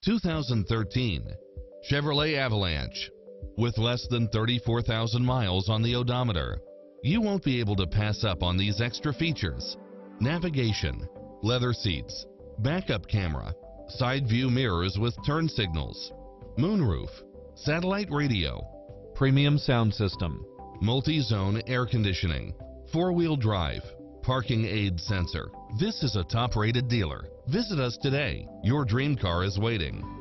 2013 Chevrolet Avalanche. With less than 34,000 miles on the odometer, you won't be able to pass up on these extra features: navigation, leather seats, backup camera, side view mirrors with turn signals, moonroof, satellite radio, premium sound system, multi-zone air conditioning, four-wheel drive, parking aid sensor. This is a top-rated dealer. Visit us today. Your dream car is waiting.